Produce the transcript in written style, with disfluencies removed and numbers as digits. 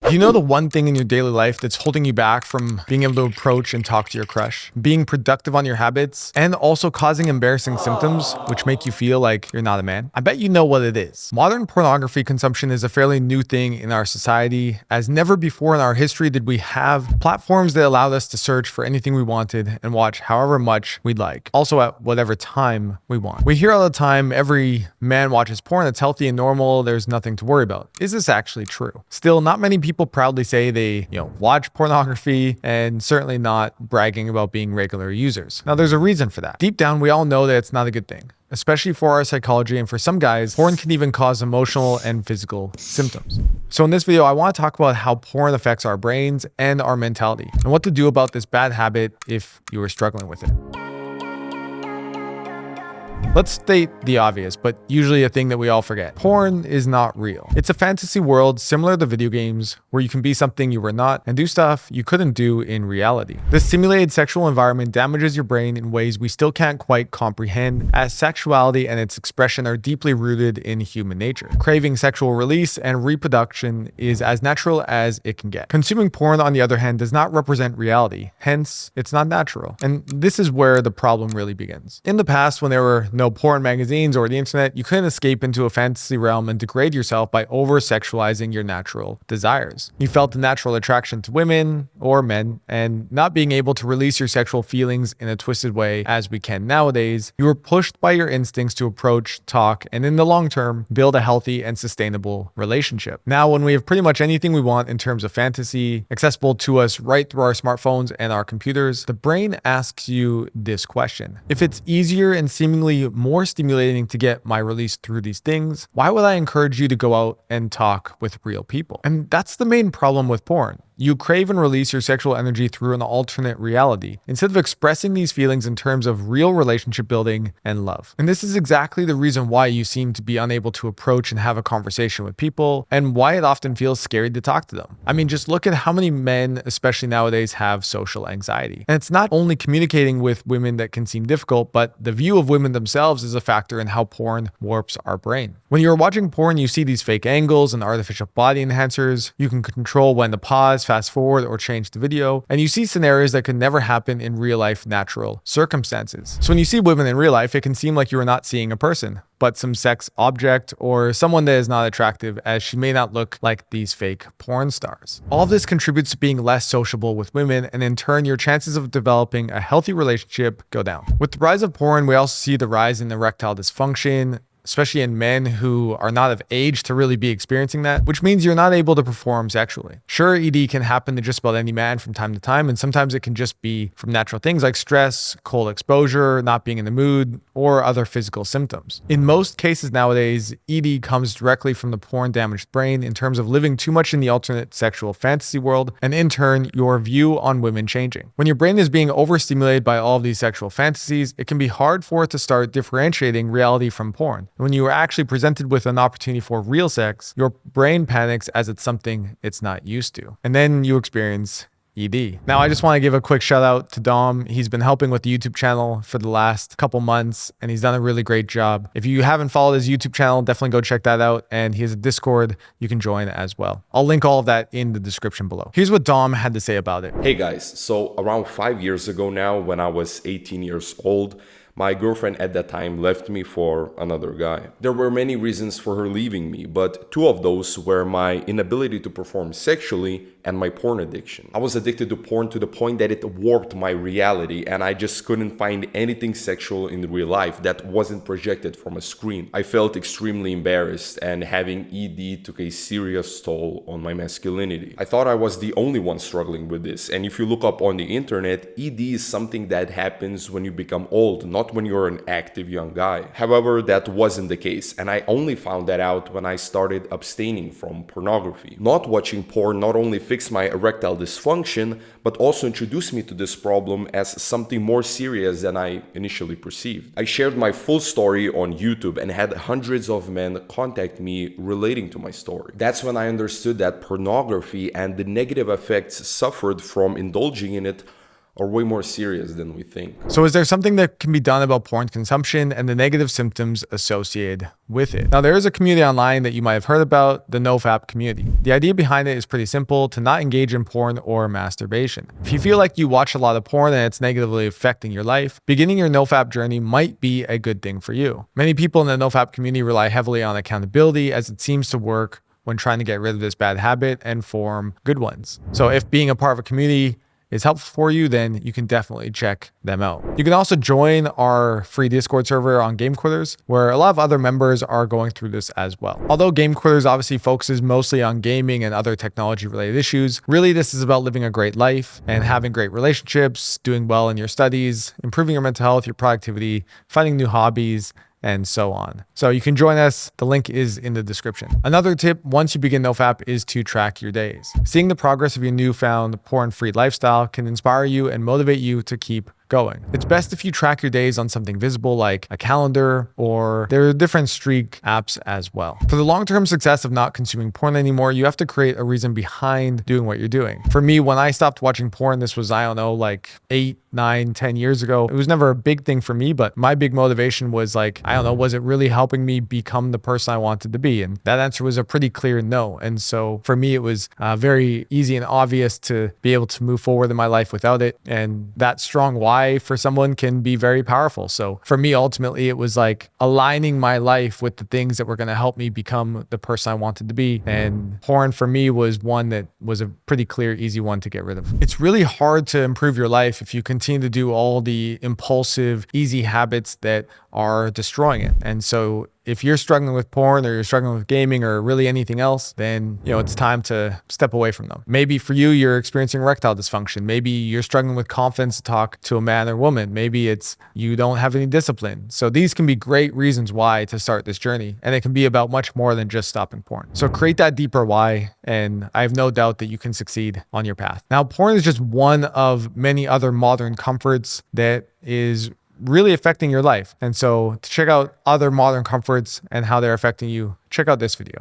Do you know the one thing in your daily life that's holding you back from being able to approach and talk to your crush, being productive on your habits, and also causing embarrassing symptoms which make you feel like you're not a man? I bet you know what it is. Modern pornography consumption is a fairly new thing in our society, as never before in our history did we have platforms that allowed us to search for anything we wanted and watch however much we'd like, also at whatever time we want. We hear all the time every man watches porn, it's healthy and normal, there's nothing to worry about. Is this actually true? Still, not many people proudly say they, watch pornography, and certainly not bragging about being regular users. Now, there's a reason for that. Deep down, we all know that it's not a good thing, especially for our psychology, and for some guys, porn can even cause emotional and physical symptoms. So in this video, I want to talk about how porn affects our brains and our mentality, and what to do about this bad habit if you are struggling with it. Let's state the obvious, but usually a thing that we all forget. Porn is not real. It's a fantasy world similar to video games where you can be something you were not and do stuff you couldn't do in reality. This simulated sexual environment damages your brain in ways we still can't quite comprehend, as sexuality and its expression are deeply rooted in human nature. Craving sexual release and reproduction is as natural as it can get. Consuming porn, on the other hand, does not represent reality. Hence, it's not natural. And this is where the problem really begins. In the past, when there were no porn magazines or the internet, you couldn't escape into a fantasy realm and degrade yourself by over-sexualizing your natural desires. You felt a natural attraction to women or men, and not being able to release your sexual feelings in a twisted way as we can nowadays, you were pushed by your instincts to approach, talk, and in the long term, build a healthy and sustainable relationship. Now, when we have pretty much anything we want in terms of fantasy accessible to us right through our smartphones and our computers, the brain asks you this question. If it's easier and seemingly more stimulating to get my release through these things, why would I encourage you to go out and talk with real people? And that's the main problem with porn. You crave and release your sexual energy through an alternate reality, instead of expressing these feelings in terms of real relationship building and love. And this is exactly the reason why you seem to be unable to approach and have a conversation with people, and why it often feels scary to talk to them. I mean, just look at how many men, especially nowadays, have social anxiety. And it's not only communicating with women that can seem difficult, but the view of women themselves is a factor in how porn warps our brain. When you're watching porn, you see these fake angles and artificial body enhancers. You can control when to pause, fast forward, or change the video, and you see scenarios that could never happen in real life natural circumstances. So when you see women in real life, it can seem like you are not seeing a person, but some sex object or someone that is not attractive, as she may not look like these fake porn stars. All of this contributes to being less sociable with women, and in turn, your chances of developing a healthy relationship go down. With the rise of porn, we also see the rise in erectile dysfunction, especially in men who are not of age to really be experiencing that, which means you're not able to perform sexually. Sure, ED can happen to just about any man from time to time, and sometimes it can just be from natural things like stress, cold exposure, not being in the mood, or other physical symptoms. In most cases nowadays, ED comes directly from the porn-damaged brain in terms of living too much in the alternate sexual fantasy world, and in turn, your view on women changing. When your brain is being overstimulated by all of these sexual fantasies, it can be hard for it to start differentiating reality from porn. When you are actually presented with an opportunity for real sex, your brain panics as it's something it's not used to. And then you experience ED. Now, I just want to give a quick shout out to Dom. He's been helping with the YouTube channel for the last couple months, and he's done a really great job. If you haven't followed his YouTube channel, definitely go check that out. And he has a Discord you can join as well. I'll link all of that in the description below. Here's what Dom had to say about it. Hey guys, so around 5 years ago now, when I was 18 years old, my girlfriend at that time left me for another guy. There were many reasons for her leaving me, but two of those were my inability to perform sexually and my porn addiction. I was addicted to porn to the point that it warped my reality, and I just couldn't find anything sexual in real life that wasn't projected from a screen. I felt extremely embarrassed, and having ED took a serious toll on my masculinity. I thought I was the only one struggling with this, and if you look up on the internet, ED is something that happens when you become old, not when you're an active young guy. However, that wasn't the case, and I only found that out when I started abstaining from pornography. Not watching porn not only fixed my erectile dysfunction, but also introduced me to this problem as something more serious than I initially perceived. I shared my full story on YouTube and had hundreds of men contact me relating to my story. That's when I understood that pornography and the negative effects suffered from indulging in it are way more serious than we think. So is there something that can be done about porn consumption and the negative symptoms associated with it? Now, there is a community online that you might have heard about, the nofap community. The idea behind it is pretty simple: to not engage in porn or masturbation. If you feel like you watch a lot of porn and it's negatively affecting your life, beginning your nofap journey might be a good thing for you. Many people in the nofap community rely heavily on accountability, as it seems to work when trying to get rid of this bad habit and form good ones. So if being a part of a community is helpful for you, then you can definitely check them out. You can also join our free Discord server on Game Quitters, where a lot of other members are going through this as well. Although Game Quitters obviously focuses mostly on gaming and other technology related issues, really this is about living a great life and having great relationships, doing well in your studies, improving your mental health, your productivity, finding new hobbies, and so on. So you can join us. The link is in the description. Another tip once you begin nofap is to track your days. Seeing the progress of your newfound porn-free lifestyle can inspire you and motivate you to keep going. It's best if you track your days on something visible like a calendar, or there are different streak apps as well. For the long-term success of not consuming porn anymore, you have to create a reason behind doing what you're doing. For me, when I stopped watching porn, this was, I don't know, like 8, 9, 10 years ago. It was never a big thing for me, but my big motivation was like, I don't know, was it really helping me become the person I wanted to be? And that answer was a pretty clear no. And so for me, it was very easy and obvious to be able to move forward in my life without it. And that strong why for someone can be very powerful. So for me, ultimately, it was like aligning my life with the things that were going to help me become the person I wanted to be. And porn for me was one that was a pretty clear, easy one to get rid of. It's really hard to improve your life if you continue to do all the impulsive, easy habits that are destroying it. And so if you're struggling with porn, or you're struggling with gaming, or really anything else, then it's time to step away from them. Maybe for you, you're experiencing erectile dysfunction. Maybe you're struggling with confidence to talk to a man or woman. Maybe it's you don't have any discipline. So these can be great reasons why to start this journey. And it can be about much more than just stopping porn. So create that deeper why, and I have no doubt that you can succeed on your path. Now, porn is just one of many other modern comforts that is really affecting your life. And so to check out other modern comforts and how they're affecting you, check out this video.